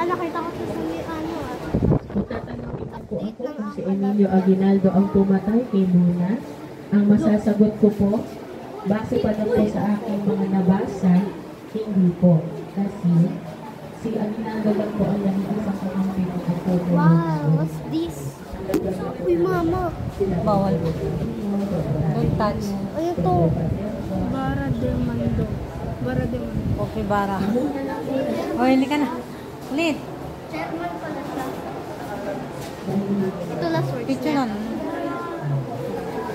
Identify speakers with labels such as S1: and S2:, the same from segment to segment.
S1: nakita ko sa ano ah.
S2: Tatanungin na po ako kung si Emilio Aguinaldo ang pumatay kay Luna. Ang masasagot ko po, base pa na po sa aking mga nabasa, hindi po. Kasi si Aguinaldo lang po ang nag-iisang kamampi ng October.
S1: Wow, what's this? Uy, mama.
S3: Bawal. Don't touch.
S1: Ay, ito. Bara de Mando. Bara de Mando.
S3: Okay, bara. O, hindi ka na. Ulit.
S1: Chairman pala siya. Ito last words
S3: Picture
S1: niya.
S3: nun.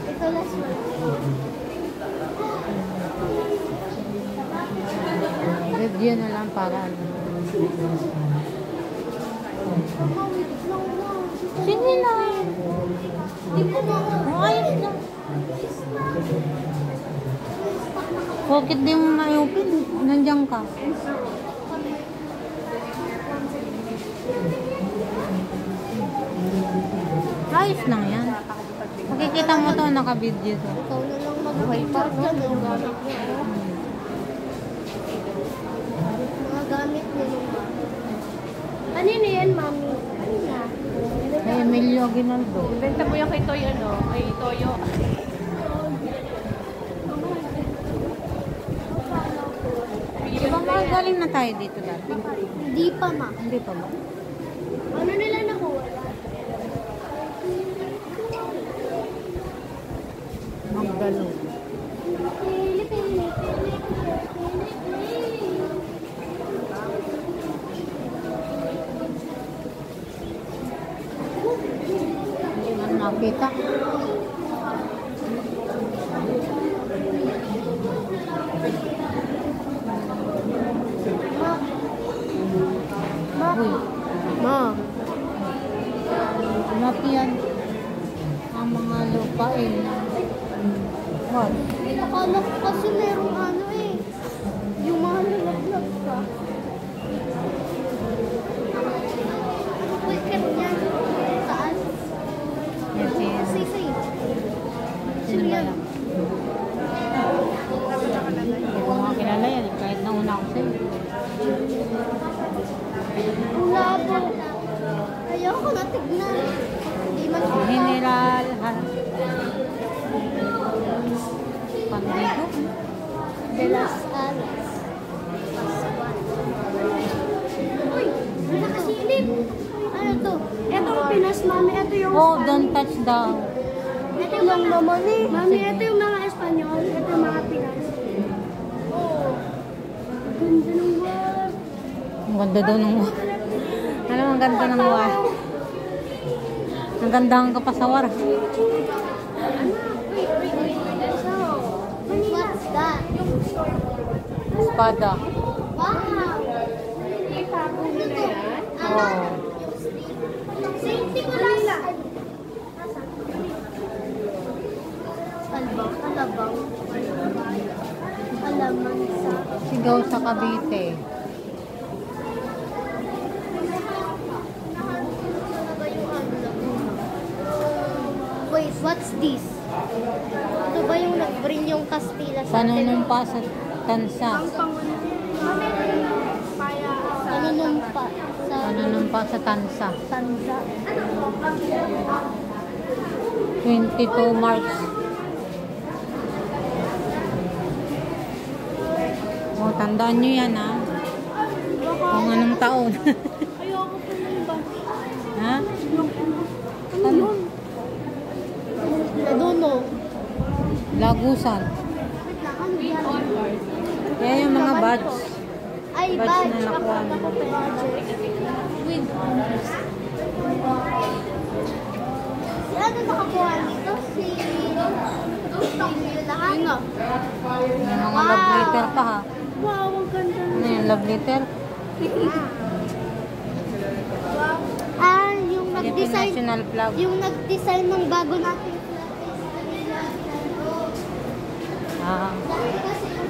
S1: Ito last words.
S3: Review na lang para ano.
S1: Mama, wait lang mo.
S3: Sige na.
S1: Hindi ko mama.
S3: Ayos na. Bakit di mo na-open? Nandiyan ka. Ayos lang yan. Makikita mo to, naka-video to.
S1: Ikaw na lang mag-wiper dyan. Yung gamit niya. Mga gamit niya yung kanina yan, mami? Kanina.
S3: Kay Emilio Aguinaldo.
S4: Benta mo yan kay Toy, kay Toyo.
S3: Di ba magaling na tayo dito dati?
S1: Hindi pa, ma.
S3: Hindi pa ba?
S1: Ano nila nakuha?
S3: Magdalo.
S1: Pili, pili, pili, pili.
S3: Hindi man nakita.
S1: Ma.
S3: Uy,
S1: Ma.
S3: mapian ang mga lupain na what?
S1: Akala ko kasi merong ano eh. Yung mga lalaglag ka. Wicket yan. Saan?
S3: Yes, yes.
S1: Say.
S3: Sino ba lang? Hindi ko nga kilala yan. Kahit nauna ako sa'yo.
S1: Ang labo. Ayaw ko na tignan. Hindi man ko.
S3: General Pandigo.
S1: De las Alas. Uy! May nakasilip! Ano to? Ito ang Pinas, mami. Ito yung
S3: Oh, don't touch down.
S1: ito yung naman eh. Mami, ito yung mga Espanyol. Ito yung mga Pinas. Oh. Ganda ng word.
S3: Ang ganda daw ng Alam mo, ang ganda ng war. Ang gandahan ka pa sa war.
S1: What's that?
S3: Espada.
S1: Wow!
S3: Oh.
S1: Safety ko lang lang. Alabang. Alaman sa...
S3: Sigaw sa Cavite.
S1: Wait, what's this? Ito ba yung nag-bring yung Kastila sa
S3: Panunumpa sa tansa.
S1: Panunumpa sa
S3: Panunumpa sa tansa.
S1: Tanza.
S3: 22 March. Oh, tandaan nyo yan, ha? Kung anong taon.
S1: Ayoko po na iba.
S3: Ha?
S1: Ano yun? Ladono.
S3: Lagusan.
S1: Wait lang, ano yan?
S3: Yan yung mga badge.
S1: Ay,
S3: Badge
S1: badge.
S3: na nakuha mo.
S1: Ako badge. With si ano nakakuha nito? Si lahat? Yun nga.
S3: May mga love letter pa, ha?
S1: Wow, ang ganda.
S3: Ano yung love letter?
S1: Ah, yung
S3: Philippine
S1: nag-design.
S3: National Flag.
S1: Yung nag-design ng bago natin.
S3: Ah.
S1: Kasi yung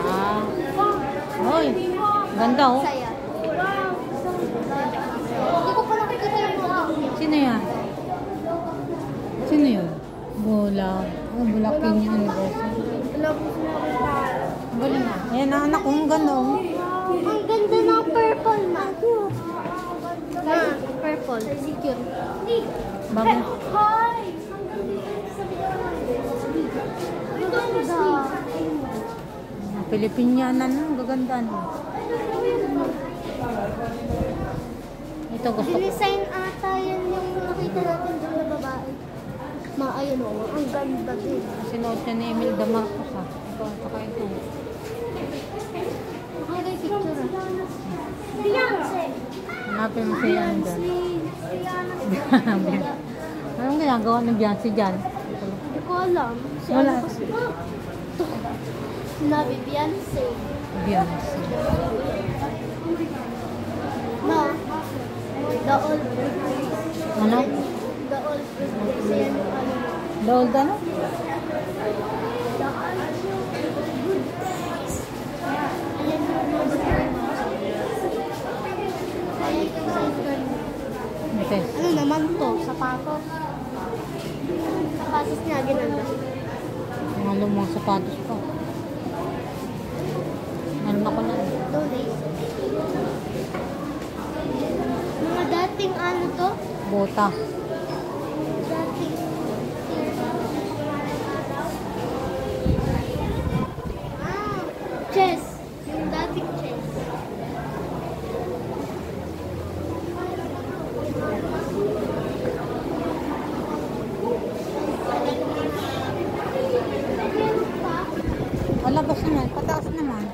S3: Ah. Hoy, ganda, oh.
S1: saya. Hindi ko pa nakikita yung mga.
S3: Sino yan? Sino yun? Bola. Oh, Bulacan yung anniversary.
S1: Alam ko sila.
S3: Galing, ah. Ayan na anak kong gano'n.
S1: Ang ganda ng purple na. Na, purple. Cute.
S3: Bago.
S1: Hi! Ito ang ganda.
S3: Pilipinyanan na. Gaganda no. Ito gusto ko.
S1: Dinisign ata yan yung nakita natin doon na babae. Ayun o, ang ganda din.
S3: Sinuot niya ni Imelda Marcos ha. Ito, saka ito.
S1: Nakagay picture ah. Beyonce!
S3: Hanapin mo siya yan dyan.
S1: Rihanna.
S3: Anong ginagawa ng Beyonce dyan?
S1: Hindi ko alam. Si
S3: Wala.
S1: ano kasi. Sinabi Beyonce.
S3: Beyonce.
S1: No. The old birthday.
S3: Ano?
S1: The old birthday. Siya yung ano.
S3: Dold ano?
S1: The old birthdays. Ayan yung birthday. Ayan yung birthday.
S3: Okay.
S1: Ano naman to? Sapatos. Sapatos niya, ginanda.
S3: Mga lumang sapatos pa. Meron ako na.
S1: No lace. Mga dating ano to?
S3: Bota.
S1: Dating. Chess. Yung dating chess.
S3: Palabas naman. Pataas naman.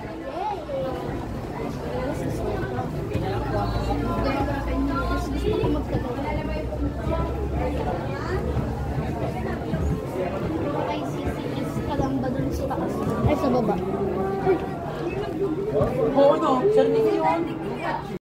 S1: Gusto ko magtagal. Ay, CCS ka lang ba dun sa taas? Ay, sa baba.
S3: Oo, no. Sir, yun.